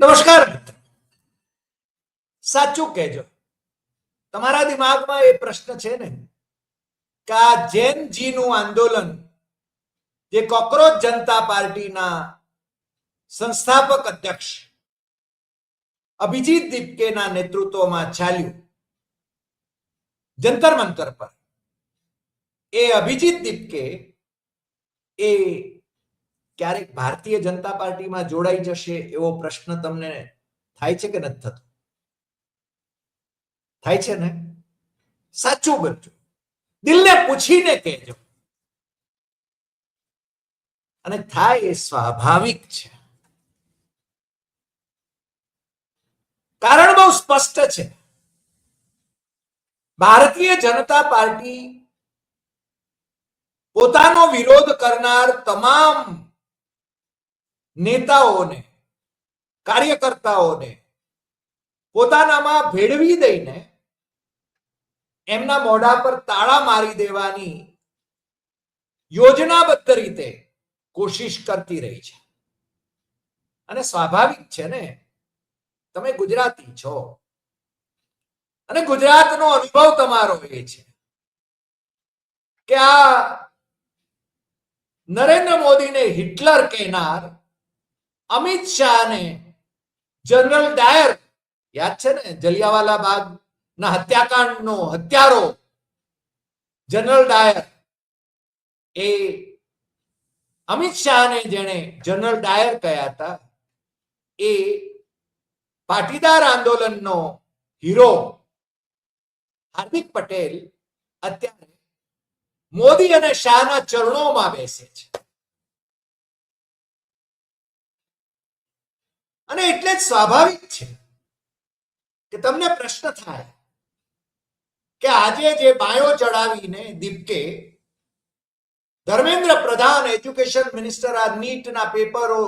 નમસ્કાર મિત્રો, સાચું કહેજો, તમારા દિમાગમાં એ પ્રશ્ન છે ને કે આ જેન જી નું આંદોલન જે કોકરોચ જનતા પાર્ટીના સંસ્થાપક અધ્યક્ષ અભિજીત દીપકેના નેતૃત્વમાં ચાલ્યું જંતર મંતર પર, એ અભિજીત દીપકે એ ક્યારેક ભારતીય જનતા પાર્ટીમાં જોડાઈ જશે એવો પ્રશ્ન તમને થાય છે કે નથી થતો? થાય છે ને? સાચું બનજો, દિલને પૂછીને કહેજો, અને થાય એ સ્વાભાવિક છે. કારણ બહુ સ્પષ્ટ છે. ભારતીય જનતા પાર્ટી પોતાનો વિરોધ કરનાર તમામ નેતાઓને, કાર્યકર્તાઓને પોતાનામાં ભેળવી દઈને એમના મોઢા પર તાળા મારી દેવાની યોજનાબદ્ધ રીતે કોશિશ કરતી રહી છે. અને સ્વાભાવિક છે ને, તમે ગુજરાતી છો અને ગુજરાતનો અનુભવ તમારો એ છે કે આ નરેન્દ્ર મોદીને હિટલર કહેનાર અમિત શાહને જનરલ ડાયર, યાદ છે ને જલિયાવાલા બાગ ના હત્યાકાંડનો હત્યારો જનરલ ડાયર, એ અમિત શાહને જેણે જનરલ ડાયર કહ્યા હતા, એ પાટીદાર આંદોલનનો હીરો હાર્દિક પટેલ અત્યારે મોદી અને શાહના ચરણોમાં બેસે છે. અને એટલે જ સ્વાભાવિક છે કે તમને પ્રશ્ન થાય કે આજે જે bio ચડાવીને દીપકે, Dharmendra Pradhan education minister, આ નીટના પેપરો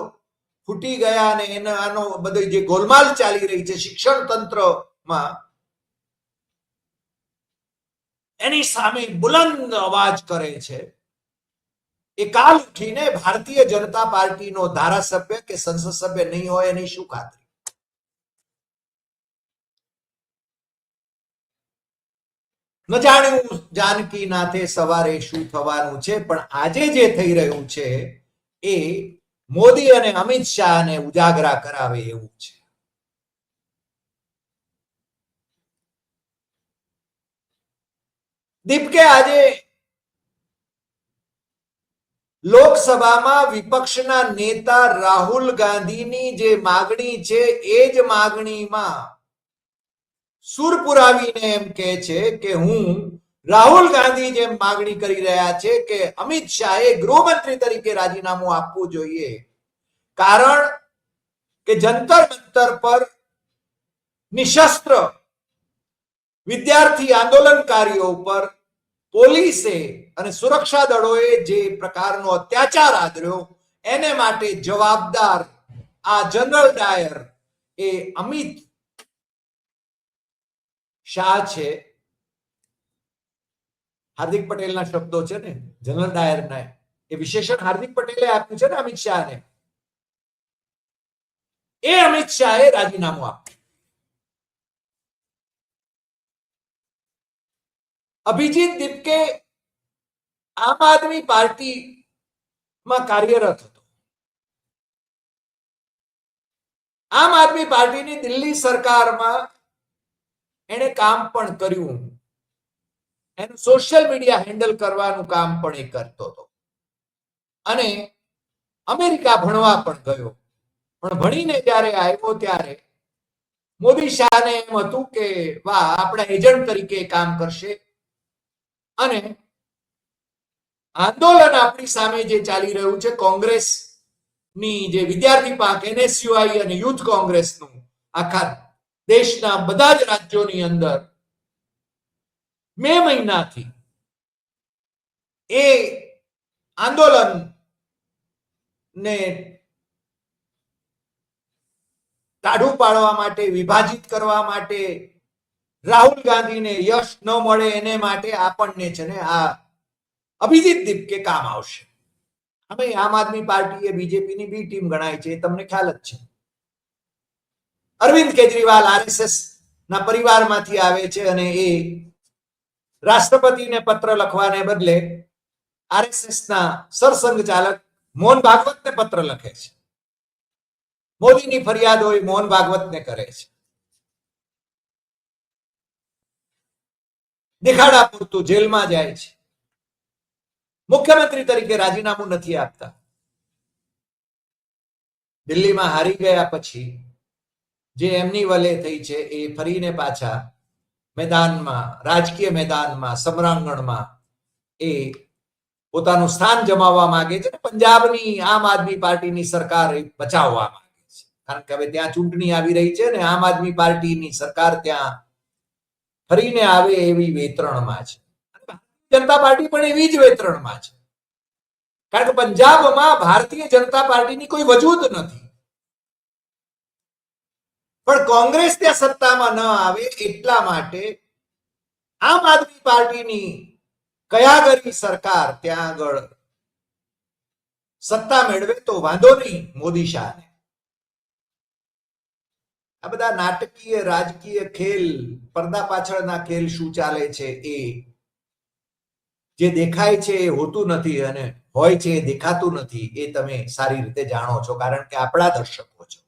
ફૂટી ગયા અને આનો બધો જે ગોલમાલ ચાલી રહી છે શિક્ષણ તંત્રમાં, એની સામે બુલંદ અવાજ કરે છે. એ કાલ ઉઠીને ભારતીય જનતા પાર્ટીનો ધારાસભ્ય કે સંસદ સભ્ય નહીં હોય એની શું ખાતરી? ન જાણ્યું જાનકી નાથે સવારે શું થવાનું છે, પણ આજે જે થઈ રહ્યું છે એ મોદી અને અમિત શાહને ઉજાગરા કરાવે એવું છે. દીપકે આજે લોકસભામાં વિપક્ષના નેતા રાહુલ ગાંધીની જે માગણી છે એ જ માગણીમાં સુર પુરાવીને એમ કહે છે કે હું રાહુલ ગાંધી જેમ માગણી કરી રહ્યા છે કે અમિત શાહે ગૃહમંત્રી તરીકે રાજીનામું આપવું જોઈએ, કારણ કે જંતર મંતર પર નિશસ્ત્ર વિદ્યાર્થી આંદોલનકારીઓ પર પોલીસે અને સુરક્ષા દળોએ જે પ્રકારનો અત્યાચાર આદર્યો એને માટે જવાબદાર આ જનરલ ડાયર એ અમિત શાહ છે. હાર્દિક પટેલના શબ્દો છે ને, જનરલ ડાયરના, એ વિશેષણ હાર્દિક પટેલે આપ્યું છે ને અમિત શાહને. એ અમિત શાહે રાજીનામું આપ્યું. અભિજીત દીપકે આમ આદમી પાર્ટીમાં કાર્યરત હતો. આમ આદમી પાર્ટીની દિલ્હી સરકારમાં એને કામ પણ કર્યું, એનું સોશિયલ મીડિયા હેન્ડલ કરવાનું કામ પણ એ કરતો હતો, અને અમેરિકા ભણવા પણ ગયો. પણ ભણીને જ્યારે આવ્યો ત્યારે મોદી શાહને એમ હતું કે વાહ, આપણા એજન્ટ તરીકે કામ કરશે, અને આંદોલન આપણી સામે જે ચાલી રહ્યું છે કોંગ્રેસની જે વિદ્યાર્થી પાક એનએસયુઆઈ અને યુથ કોંગ્રેસનું આખા દેશના બધા જ રાજ્યોની અંદર મે મહિનાથી એ આંદોલન ને કાઢું પાડવા માટે, વિભાજિત કરવા માટે, રાહુલ ગાંધીને યશ ન મળે એને માટે આપણને છે ને આ અભિજીત દીપકે કામ આવશે. હવે આમ આદમી પાર્ટી એ બીજેપીની બી ટીમ ગણાય છે, એ તમને ખ્યાલ જ છે. અરવિંદ કેજરીવાલ આરએસએસ ના પરિવારમાંથી આવે છે અને એ રાષ્ટ્રપતિને પત્ર લખવાને બદલે આરએસએસ ના સરસંઘ ચાલક મોહન ભાગવતને પત્ર લખે છે. મોદીની ફરિયાદ હોય મોહન ભાગવતને કરે છે. દેખાડા પૂરતું જેલમાં જાય છે. મુખ્યમંત્રી તરીકે રાજીનામું નથી આપતા. દિલ્હીમાં હારી ગયા પછી જે એમની વલે થઈ છે એ ફરીને પાછા મેદાનમાં, રાજકીય મેદાનમાં, સમરાંગણમાં એ પોતાનું સ્થાન જમાવવા માંગે છે. પંજાબની આમ આદમી પાર્ટીની સરકાર બચાવવા માંગે છે, કારણ કે હવે ત્યાં ચૂંટણી આવી રહી છે ને આમ આદમી પાર્ટીની સરકાર ત્યાં ફરીને આવે એવી વેતરણમાં છે. જનતા પાર્ટી પણ એવી જ વેતરણમાં છે, કારણ કે પંજાબમાં ભારતીય જનતા પાર્ટીની કોઈ વજૂદ નથી. પણ કોંગ્રેસ ત્યાં સત્તામાં ન આવે એટલા માટે આમ આદમી પાર્ટીની કયાગરી સરકાર ત્યાં આગળ સત્તા મેળવે તો વાંધો નહીં મોદી શાહને. આ બધા નાટકીય રાજકીય ખેલ, પડદા પાછળના ખેલ શું ચાલે છે એ જે દેખાય છે એ હોતું નથી અને હોય છે એ દેખાતું નથી, એ તમે સારી રીતે જાણો છો, કારણ કે આપણા દર્શકો છો.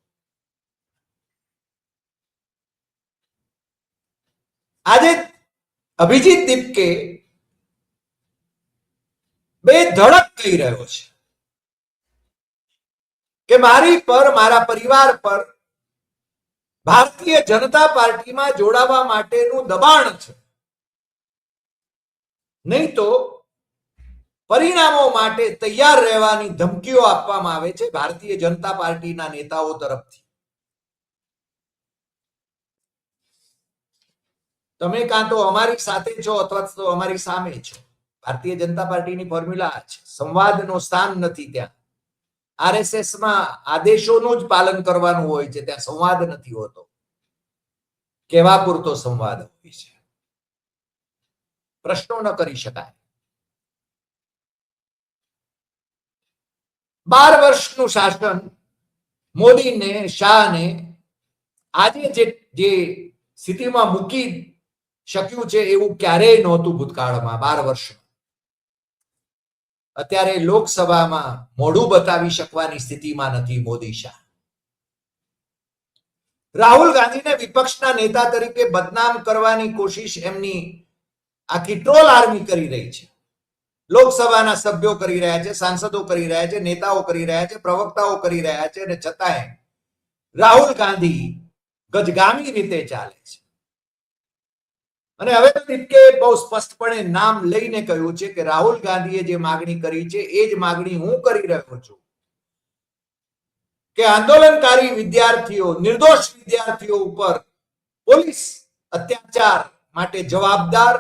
આજે અભિજીત દીપકે બે ધડક કહી રહ્યો છે કે મારી પર, મારા પરિવાર પર ભારતીય જનતા પાર્ટીમાં જોડાવા માટેનું દબાણ છે, નહીં તો પરિણામો માટે તૈયાર રહેવાની ધમકીઓ આપવામાં આવે છે ભારતીય જનતા પાર્ટીના નેતાઓ તરફથી. તમે કાં તો અમારી સાથે છો અથવા તો અમારી સામે છો. ભારતીય જનતા પાર્ટીની ફોર્મ્યુલા છે, સંવાદનું સ્થાન નથી ત્યાં. આરએસએસમાં આદેશોનું જ પાલન કરવાનું હોય છે, ત્યાં સંવાદ નથી હોતો. કેવા પૂરતો સંવાદ હોય છે, પ્રશ્નો ન કરી શકાય. 12 વર્ષનું શાસન મોદીને, શાહને આજે જે સ્થિતિમાં મૂકી શક્યું છે એવું ક્યારેય નહોતું ભૂતકાળમાં. 12 વર્ષ અત્યારે લોકસભામાં મોઢું બતાવી શકવાની સ્થિતિમાં નથી મોદી શાહ. રાહુલ ગાંધીને વિપક્ષના નેતા તરીકે બદનામ કરવાની કોશિશ એમની આખી ટ્રોલ આર્મી કરી રહી છે. લોકસભાના સભ્યો કરી રહ્યા છે, સાંસદો કરી રહ્યા છે, નેતાઓ કરી રહ્યા છે, પ્રવક્તાઓ કરી રહ્યા છે, અને છતાંય રાહુલ ગાંધી ગજગામી રીતે ચાલે છે. અને હવે તો દીપકે બહુ સ્પષ્ટપણે નામ લઈને કહ્યું છે કે રાહુલ ગાંધીએ જે માગણી કરી છે એ જ માગણી હું કરી રહ્યો છું કે આંદોલનકારી વિદ્યાર્થીઓ, નિર્દોષ વિદ્યાર્થીઓ ઉપર પોલીસ અત્યાચાર માટે જવાબદાર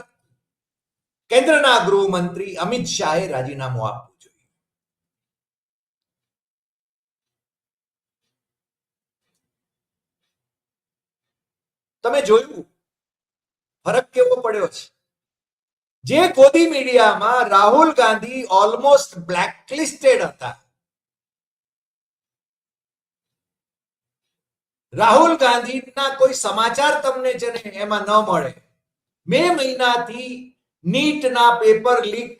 કેન્દ્રના ગૃહમંત્રી અમિત શાહે રાજીનામું આપવું જોઈએ. તમે જોયું ફરક કેવો પડ્યો છે. જે ગોદી મીડિયામાં રાહુલ ગાંધી ઓલમોસ્ટ બ્લેકલિસ્ટેડ હતા, રાહુલ ગાંધીના કોઈ સમાચાર તમને છે ને એમાં ન મળે. મે મહિનાથી નીટના પેપર લીક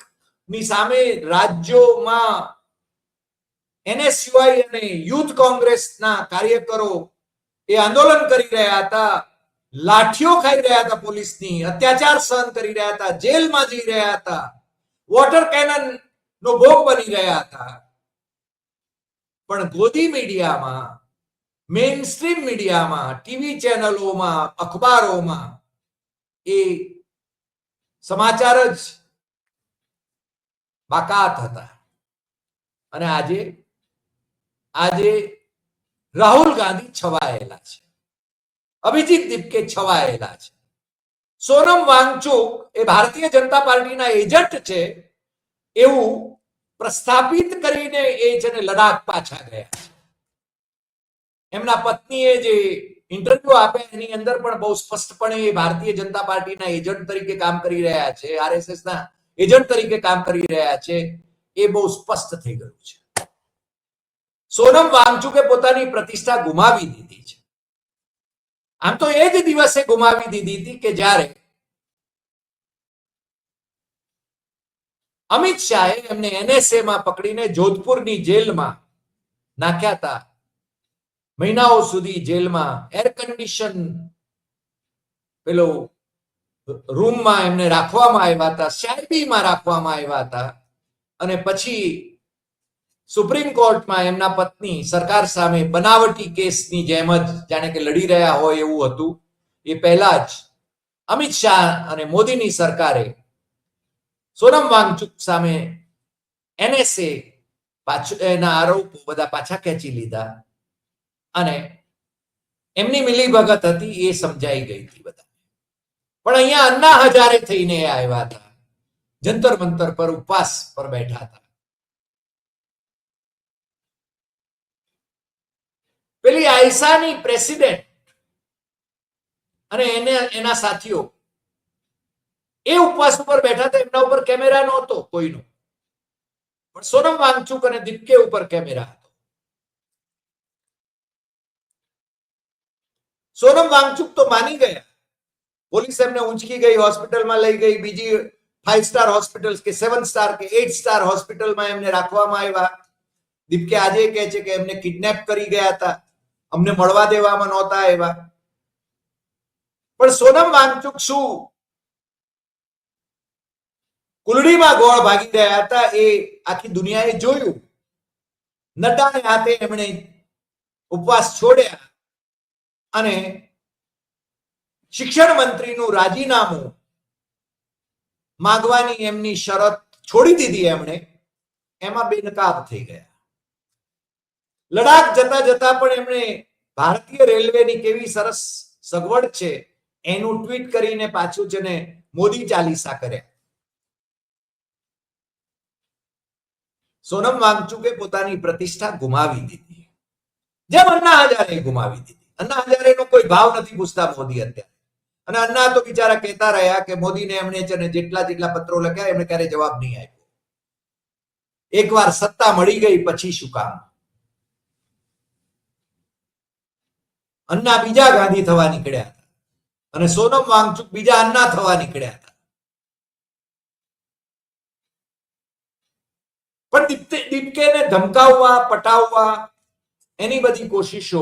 ની સામે રાજ્યોમાં એનએસયુઆઈ અને યુથ કોંગ્રેસના કાર્યકરો એ આંદોલન કરી રહ્યા હતા, લાઠીઓ ખાઈ રહ્યા હતા, પોલીસની અત્યાચાર સહન કરી રહ્યા હતા, જેલમાં જઈ રહ્યા હતા, વોટર કેનન નો ભોગ બની રહ્યા હતા. પણ ગોદી મીડિયામાં, મેઇન સ્ટ્રીમ મીડિયામાં, ટીવી ચેનલોમાં, અખબારોમાં એ સમાચાર જ બાકાત હતા. અને આજે રાહુલ ગાંધી છવાયેલા છે, અભિજીત દીપકે છવાયેલા છે. સોનમ વાંગચુક એ ભારતીય જનતા પાર્ટીના એજન્ટ છે એવું પ્રસ્થાપિત કરીને એ છે ને લડાખ પાછા ગયા છે. એમના પત્નીએ જે ઇન્ટરવ્યુ આપ્યા એની અંદર પણ બહુ સ્પષ્ટપણે ભારતીય જનતા પાર્ટીના એજન્ટ તરીકે કામ કરી રહ્યા છે, આરએસએસ ના એજન્ટ તરીકે કામ કરી રહ્યા છે, એ બહુ સ્પષ્ટ થઈ ગયું છે. સોનમ વાંગચુકે પોતાની પ્રતિષ્ઠા ગુમાવી દીધી છે. આમ તો એ જ દિવસે ગુમાવી દીધી હતી કે જ્યારે અમિત શાહે એમને NSA માં પકડીને જોધપુરની જેલમાં નાખ્યા હતા. મહિનાઓ સુધી જેલમાં એર કન્ડિશન પેલો રૂમમાં એમને રાખવામાં આવ્યા હતા, શાયબીમાં રાખવામાં આવ્યા હતા. અને પછી સુપ્રીમ કોર્ટમાં એમના પત્ની સરકાર સામે બનાવટી કેસની જેમ જ જાણે કે લડી રહ્યા હોય એવું હતું. એ પહેલા જ અમિત શાહ અને મોદીની સરકારે સોનમ વાંગચુક સામે NSA એના આરોપો બધા પાછા ખેંચી લીધા અને એમની મિલીભગત હતી એ સમજાઈ ગઈ હતી બધા. પણ અહીંયા અન્ના હજારે થઈને આવ્યા હતા, જંતર મંતર પર ઉપવાસ પર બેઠા હતા. પેલી આયસાની પ્રેસિડેન્ટ અને એના સાથીઓ એ ઉપવાસ ઉપર બેઠા હતા. એમના ઉપર કેમેરા નહોતો કોઈનો, પણ સોનમ વાંગચુક અને દીપકે ઉપર કેમેરા હતો. સોનમ વાંગચુક તો માની ગયા. પોલીસ એમને ઊંચકી ગઈ, હોસ્પિટલમાં લઈ ગઈ, બીજી 5 સ્ટાર હોસ્પિટલ કે 7 સ્ટાર કે 8 સ્ટાર હોસ્પિટલમાં એમને રાખવામાં આવ્યા. દીપકે આજે કહે છે કે એમને કિડનેપ કરી ગયા હતા, અમને મળવા દેવામાં નહોતા આવ્યા. પણ સોનમ વાંગચુક શું કુલડીમાં ગોળ ભાગી ગયા હતા એ આખી દુનિયાએ જોયું. નટાને હાથે એમણે ઉપવાસ છોડ્યા અને શિક્ષણ મંત્રીનું રાજીનામું માંગવાની એમની શરત છોડી દીધી એમણે. એમાં બેનકાબ થઈ ગયા. લડાખ જતા જતા પણ એમણે ભારતીય રેલવેની કેવી સરસ સગવડ છે એનું ટ્વીટ કરીને પાછું છે ને મોદી ચાલીસા કર્યા. સોનમ વાંગચુકે પોતાની પ્રતિષ્ઠા ગુમાવી દીધી, જેમ અન્ના હજારે ગુમાવી દીધી. અન્ના હજારેનો કોઈ ભાવ નથી પૂછતા મોદી અત્યારે. અને અન્ના તો બિચારા કહેતા રહ્યા કે મોદીને એમણે છે ને જેટલા પત્રો લખ્યા એમણે ક્યારે જવાબ નહીં આપ્યો. એકવાર સત્તા મળી ગઈ પછી શું કામ? અન્ના બીજા ગાંધી થવા નીકળ્યા હતા અને સોનમ વાંગચુક બીજા અન્ના થવા નીકળ્યા હતા. પણ દીપકેને ધમકાવવા, પટાવવા એની બધી કોશિશો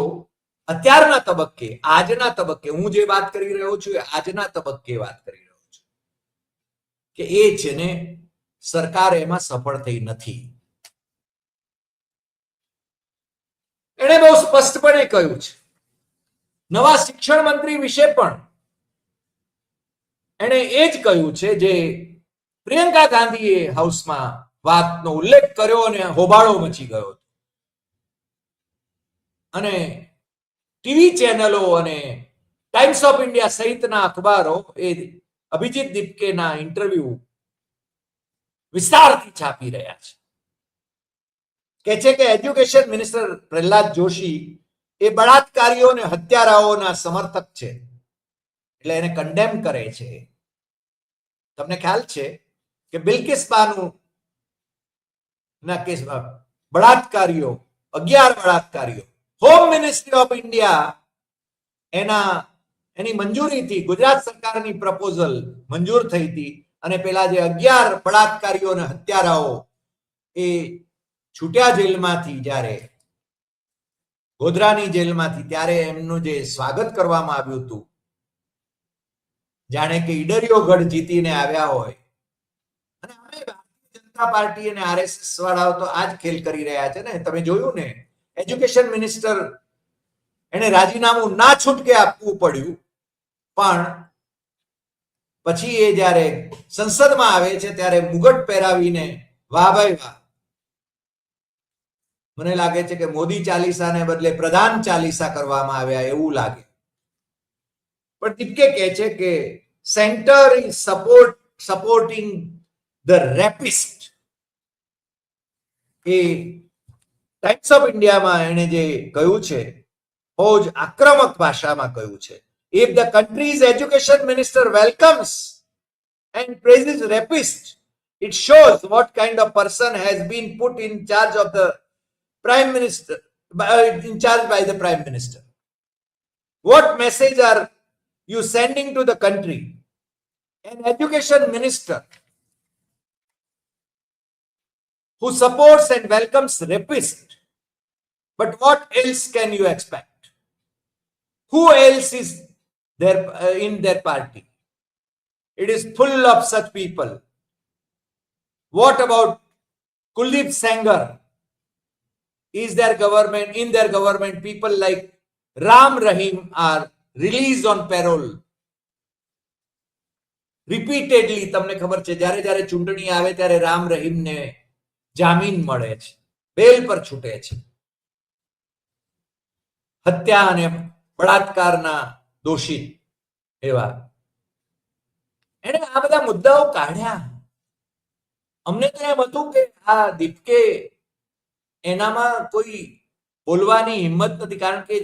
અત્યારના તબક્કે, આજના તબક્કે, હું જે વાત કરી રહ્યો છું એ આજના તબક્કે વાત કરી રહ્યો છું કે એ છે ને સરકાર એમાં સફળ થઈ નથી. એણે બહુ સ્પષ્ટપણે કહ્યું છે. નવા શિક્ષણ મંત્રી વિશે પણ એણે એ જ કહ્યું છે જે પ્રિયંકા ગાંધીએ હાઉસમાં વાતનો ઉલ્લેખ કર્યો અને હોબાળો મચી ગયો. અને ટીવી ચેનલો અને ટાઈમ્સ ઓફ ઇન્ડિયા સહિતના અખબારો એ અભિજીત દીપકેના ઇન્ટરવ્યુ વિસ્તારથી છાપી રહ્યા છે. કે છે કે એજ્યુકેશન મિનિસ્ટર પ્રહલાદ જોશી એ બળાત્કારીઓ અને હત્યારાઓના સમર્થક છે, એટલે એને કન્ડેમ કરે છે. તમને ખ્યાલ છે કે બિલ્કિસ બાનુ ના કેસમાં બળાત્કારીઓ 11 બળાત્કારીઓ હોમ મિનિસ્ટ્રી ઓફ ઇન્ડિયા એની મંજૂરીથી ગુજરાત સરકારની પ્રપોઝલ મંજૂર થઈ હતી અને પેલા જે 11 બળાત્કારીઓ અને હત્યારાઓ એ છૂટ્યા જેલમાંથી, જ્યારે ગોધરાની જેલમાંથી, ત્યારે એમનું જે સ્વાગત કરવામાં આવ્યું હતું જાણે કે ઈડરિયો ગઢ જીતીને આવ્યા હોય. અને અમે ભારતીય જનતા પાર્ટી અને RSS વાળાઓ તો આ જ ખેલ કરી રહ્યા છે ને. તમે જોયું ને, એજ્યુકેશન મિનિસ્ટર એને રાજીનામું ના છૂટકે આપવું પડ્યું, પણ પછી એ જ્યારે સંસદમાં આવે છે ત્યારે મુગટ પહેરાવીને વાહ ભાઈ વાહ. મને લાગે છે કે મોદી ચાલીસાને બદલે પ્રધાન ચાલીસા કરવામાં આવ્યા એવું લાગે. પણ દીપકે કહે છે કે centre is supporting the rapist. A times of ઇન્ડિયામાં એને જે કહ્યું છે બહુ જ આક્રમક ભાષામાં કહ્યું છે. If the country's education minister welcomes and praises rapist, it shows what kind of person has been put in charge of the prime minister, in charge by the prime minister. What message are you sending to the country? An education minister who supports and welcomes rapists. But what else can you expect? Who else is there in their party? It is full of such people. What about Kuldeep Sengar? Is their government, in their government, people like Ram Rahim are released on parole. Repeatedly, તમને ખબર છે જ્યારે જ્યારે ચૂંટણી આવે ત્યારે રામ રહીમને જામીન મળે છે, બેલ પર છૂટે છે. હત્યા અને બળાત્કારના દોષિત એવા એને આ બધા મુદ્દાઓ કાઢ્યા. અમને તો એમ હતું કે આ દીપકે એનામાં કોઈ બોલવાની હિંમત નથી, કારણ કે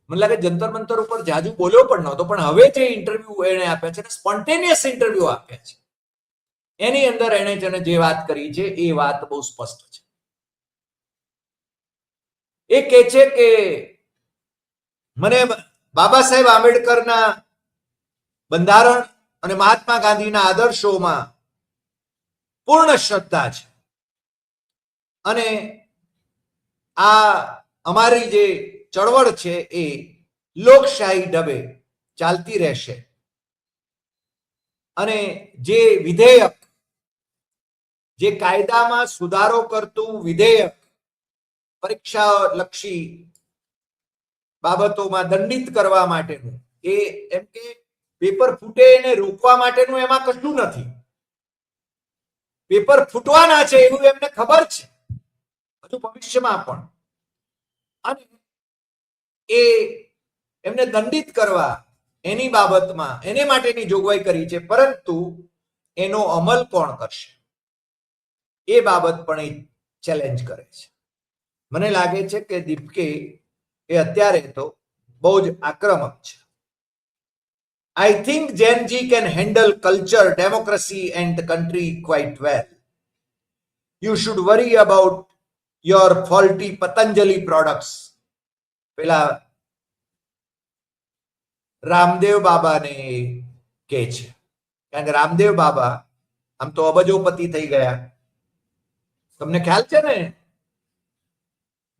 મને લાગે જંતર મંતર ઉપર જાજુ બોલ્યો પણ નહોતો, પણ હવે જે ઇન્ટરવ્યુ એને આપ્યા છે સ્પોન્ટેનિયસ ઇન્ટરવ્યુ આપ્યા છે એની અંદર એને જે વાત કરી છે એ વાત બહુ સ્પષ્ટ છે. એ કહે છે કે મને બાબા સાહેબ આંબેડકરના બંધારણ અને મહાત્મા ગાંધીના આદર્શોમાં પૂર્ણ શ્રદ્ધા છે અને આ અમારી જે ચળવળ છે એ લોકશાહી ઢબે ચાલતી રહેશે અને જે વિધેયક, જે કાયદામાં સુધારો કરતું વિધેયક પરીક્ષા લક્ષી બાબતોમાં દંડિત કરવા માટેનું, એ એમ કે પેપર ફૂટે એને રોકવા માટેનું એમાં કશું નથી. પેપર ફૂટવાના છે એવું એમને ખબર છે હજુ ભવિષ્યમાં પણ, અને એ એમને દંડિત કરવા એની બાબતમાં એને માટેની જોગવાઈ કરી છે, પરંતુ એનો અમલ કોણ કરશે એ બાબત પણ એ ચેલેન્જ કરે છે. મને લાગે છે કે દીપકે એ અત્યારે તો બહુ જ આક્રમક છે. I think Gen Z can handle culture, democracy and the country quite well. You should worry about your faulty Patanjali products. પેલા રામદેવ બાબાને કહે છે, કારણ કે રામદેવ બાબા આમ તો અબજોપતિ થઈ ગયા. તમને ખ્યાલ છે ને,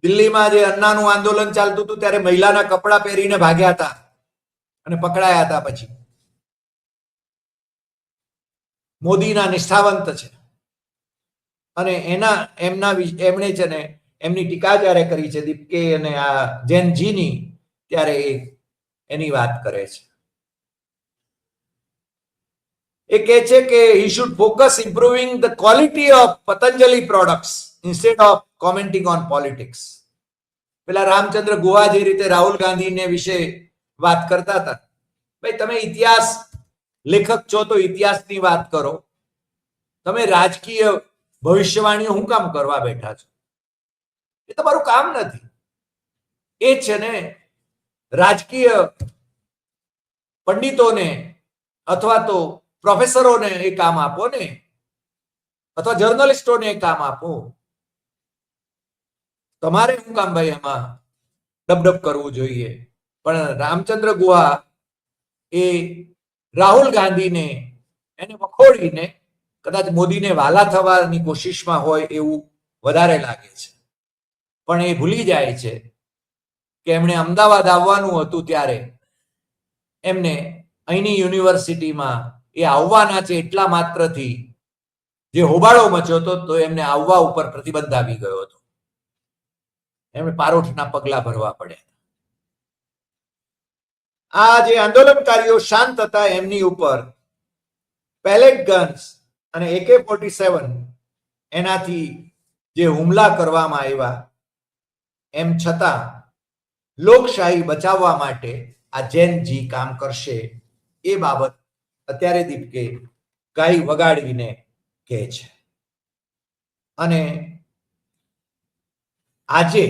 દિલ્હીમાં જે અન્નાનું આંદોલન ચાલતું હતું ત્યારે મહિલાના કપડા પહેરીને ભાગ્યા હતા અને પકડાયા હતા. પછી મોદીના નિષ્ઠાવંત છે અને એમણે છે ને એમની ટીકા જ્યારે કરી છે દીપકે અને આ જેન જીની, ત્યારે એની વાત કરે છે. એ કહે છે કે he should focus improving the quality of Patanjali products instead of commenting on politics. પેલા રામચંદ્ર ગુહા જે રીતે રાહુલ ગાંધીને વિશે વાત કરતા હતા, ભાઈ તમે ઇતિહાસ લેખક છો તો ઇતિહાસની વાત કરો, તમે રાજકીય ભવિષ્યવાણીઓ શું કામ કરવા બેઠા છો? એ તમારું કામ નથી. એ છે ને રાજકીય પંડિતોને અથવા તો પ્રોફેસરોને એ કામ આપો ને, અથવા જર્નલિસ્ટોને એ કામ આપો. તમારે શું કામ ભાઈ એમાં ડબડબ કરવું જોઈએ? પણ રામચંદ્ર ગુહા એ રાહુલ ગાંધીને એને વખોડીને કદાચ મોદીને વાલા થવાની કોશિશમાં હોય એવું વધારે લાગે છે. પણ એ ભૂલી જાય છે કે એમણે અમદાવાદ આવવાનું હતું ત્યારે એમને અહીંની યુનિવર્સિટીમાં એ આવવાના છે એટલા માત્રથી જે હોબાળો મચ્યો હતો તો એમને આવવા ઉપર પ્રતિબંધ આવી ગયો હતો. એમણે પારોઠના પગલા ભરવા પડ્યા. આ જે આંદોલનકારીઓ શાંત હતા એમની ઉપર પેલેટ ગન્સ અને AK-47 એનાથી જે હુમલા કરવામાં આવ્યા, એમ છતાં લોકશાહી બચાવવા માટે આ જેન જી કામ કરશે એ બાબત અત્યારે દીપકે ગાઈ વગાડીને કહે છે. અને આજે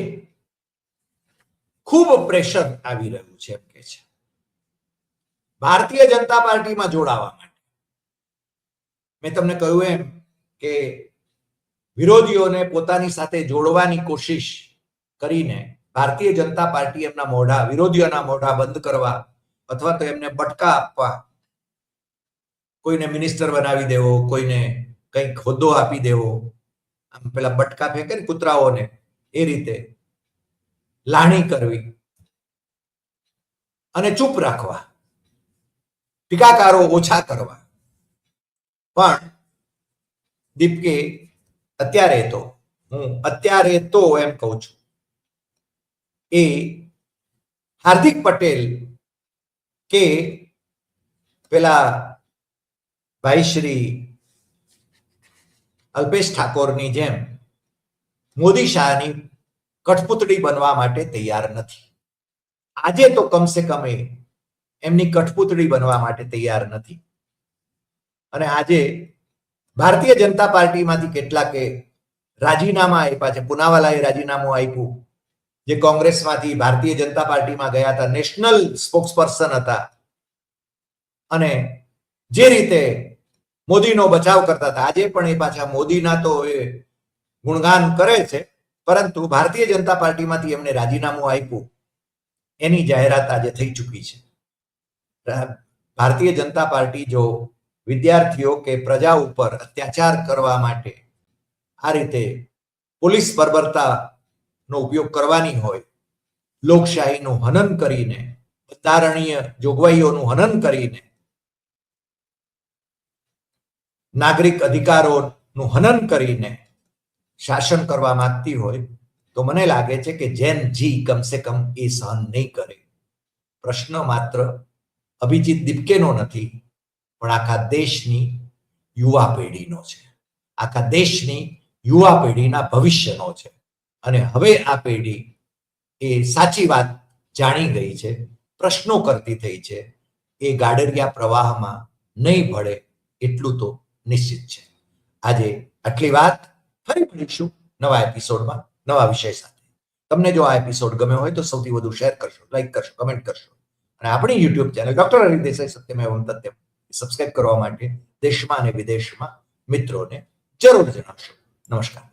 ખૂબ પ્રેશર આવી રહ્યું છે એમ કે છે ભારતીય જનતા પાર્ટીમાં જોડાવા માટે. મેં તમને કહ્યું એમ કે વિરોધીઓને પોતાની સાથે જોડવાની કોશિશ કરીને ભારતીય જનતા પાર્ટી એમના મોઢા, વિરોધીઓના મોઢા બંધ કરવા અથવા તો એમને બટકા આપવા, કોઈને મિનિસ્ટર બનાવી દેવો, કોઈને કંઈક હોદ્દો આપી દેવો, આમ પેલા બટકા ફેંકે ને કૂતરાઓને, એ રીતે લાણી કરવી અને ચૂપ રાખવા, ટીકાકારો ઓછા કરવા. પણ દીપકે અત્યારે તો એમ કહું છું, એ હાર્દિક પટેલ કે પેલા ભાઈ શ્રી અલ્પેશ ઠાકોરની જેમ મોદી શાહની કઠપૂતળી બનવા માટે તૈયાર નથી. આજે તો કમસે કમ એમની કઠપૂતળી બનવા માટે તૈયાર નથી. અને આજે ભારતીય જનતા પાર્ટીમાંથી કેટલાકે રાજીનામા આપ્યા છે. પૂનાવાલાએ રાજીનામું આપ્યું, જે કોંગ્રેસમાંથી ભારતીય જનતા પાર્ટીમાં ગયા હતા, નેશનલ સ્પોક્સપર્સન હતા અને જે રીતે મોદીનો બચાવ કરતા હતા, આજે પણ એ પાછા મોદીના તો એ ગુણગાન કરે છે, પરંતુ ભારતીય જનતા પાર્ટીમાંથી એમને રાજીનામું આપ્યું એની જાહેરાત આજે થઈ ચૂકી છે. ભારતીય જનતા પાર્ટી જો વિદ્યાર્થીઓ કે પ્રજા ઉપર અત્યાચાર કરવા માટે આ રીતે પોલીસ બર્બરતાનો ઉપયોગ કરવાની હોય, લોકશાહીનું હનન કરીને, બંધારણીય જોગવાઈઓનું હનન કરીને, નાગરિક અધિકારોનું હનન કરીને શાસન કરવા માંગતી હોય, તો મને લાગે છે કે જેન જી કમસે કમ એ સહન નહીં કરે. પ્રશ્ન માત્ર અભિજીત દીપકેનો નથી, પણ આખા દેશની યુવા પેઢીનો છે, આખા દેશની યુવા પેઢીના ભવિષ્યનો છે. અને હવે આ પેઢી એ સાચી વાત જાણી ગઈ છે, પ્રશ્નો કરતી થઈ છે. એ ગાડરિયા પ્રવાહમાં નહીં ભળે એટલું તો નિશ્ચિત છે. આજે આટલી વાત. ફરી મળીશું નવા એપિસોડમાં નવા વિષય સાથે. તમને જો આ એપિસોડ ગમ્યો હોય તો સૌથી વધુ શેર કરશો, લાઈક કરશો, કમેન્ટ કરશો અને આપણી YouTube channel doctor Hari Desai Satyamevam Tathyam subscribe કરવા માટે દેશમાં અને વિદેશમાં મિત્રોને જરૂર જણાવશો. નમસ્કાર.